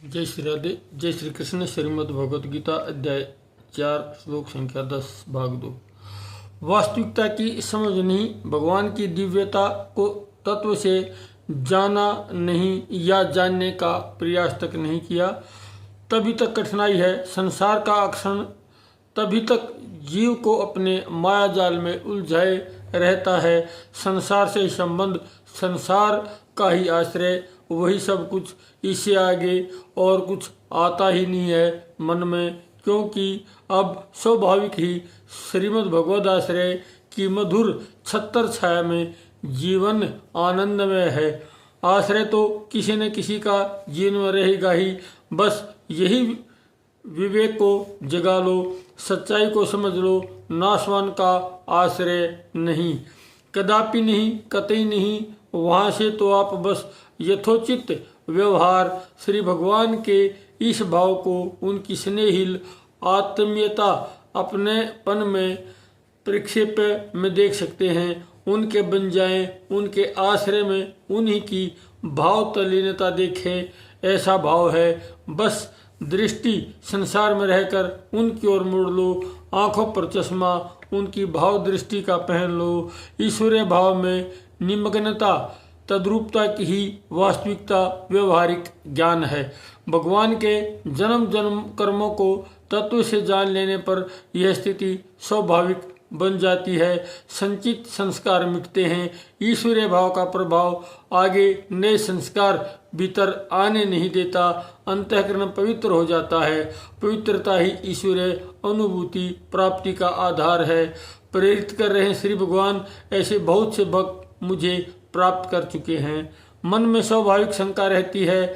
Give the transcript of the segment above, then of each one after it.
जय श्री राधे। जय श्री कृष्ण। श्रीमद् भगवद गीता अध्याय 4 श्लोक संख्या 10 भाग 2। वास्तविकता की समझ नहीं, भगवान की दिव्यता को तत्व से जाना नहीं या जानने का प्रयास तक नहीं किया, तभी तक कठिनाई है। संसार का आकर्षण तभी तक जीव को अपने माया जाल में उलझाए रहता है। संसार से संबंध, संसार का ही आश्रय, वही सब कुछ, इससे आगे और कुछ आता ही नहीं है मन में, क्योंकि अब स्वाभाविक ही श्रीमद् भगवद आश्रय की मधुर छत्र छाया में जीवन आनंदमय है। आश्रय तो किसी न किसी का जीवन में रहेगा ही, बस यही विवेक को जगा लो, सच्चाई को समझ लो। नाशवान का आश्रय नहीं, कदापि नहीं, कतई नहीं। वहाँ से तो आप बस यथोचित व्यवहार श्री भगवान के इस भाव को, उनकी स्नेहिल आत्मीयता, अपनेपन में प्रक्षेप में देख सकते हैं। उनके बन जाएं, उनके आश्रय में उन्हीं की भाव तल्लीनता देखें, ऐसा भाव है। बस दृष्टि संसार में रहकर उनकी ओर मोड़ लो, आंखों पर चश्मा उनकी भाव दृष्टि का पहन लो। ईश्वरीय भाव में निमग्नता, तद्रूपता की ही वास्तविकता व्यवहारिक ज्ञान है। भगवान के जन्म जन्म कर्मों को तत्व से जान लेने पर यह स्थिति स्वाभाविक बन जाती है। संचित संस्कार मिटते हैं। ईश्वरीय भाव का प्रभाव आगे नए संस्कार भीतर आने नहीं देता। अंतःकरण पवित्र हो जाता है। पवित्रता ही ईश्वरीय अनुभूति प्राप्ति का आधार है। प्रेरित कर रहे श्री भगवान, ऐसे बहुत से भक्त मुझे प्राप्त कर चुके हैं। मन में स्वाभाविक शंका रहती है,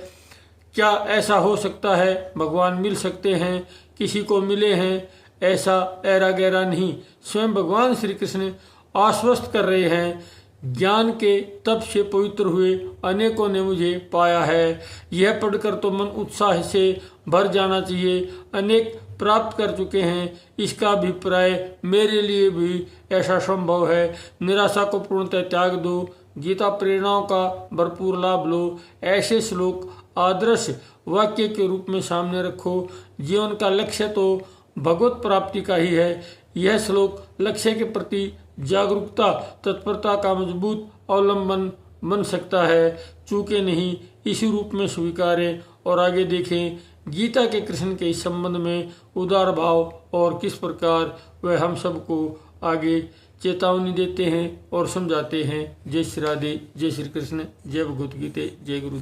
क्या ऐसा हो सकता है? भगवान मिल सकते हैं, किसी को मिले हैं, ऐसा ऐरा गहरा नहीं। स्वयं भगवान श्री कृष्ण आश्वस्त कर रहे हैं, ज्ञान के तप से पवित्र हुए अनेकों ने मुझे पाया है। यह पढ़कर तो मन उत्साह से भर जाना चाहिए। अनेक प्राप्त कर चुके हैं, इसका अभिप्राय मेरे लिए भी ऐसा संभव है। निराशा को पूर्णतः त्याग दो, गीता प्रेरणाओं का भरपूर लाभ लो। ऐसे श्लोक आदर्श वाक्य के रूप में सामने रखो। जीवन का लक्ष्य तो भगवत प्राप्ति का ही है। यह श्लोक लक्ष्य के प्रति जागरूकता, तत्परता का मजबूत अवलंबन बन सकता है। चूके नहीं, इसी रूप में स्वीकारें और आगे देखें। गीता के कृष्ण के इस संबंध में उदार भाव और किस प्रकार वह हम सबको आगे चेतावनी देते हैं और समझाते हैं। जय श्री राधे। जय श्री कृष्ण। जय भगवद गीता। जय गुरु।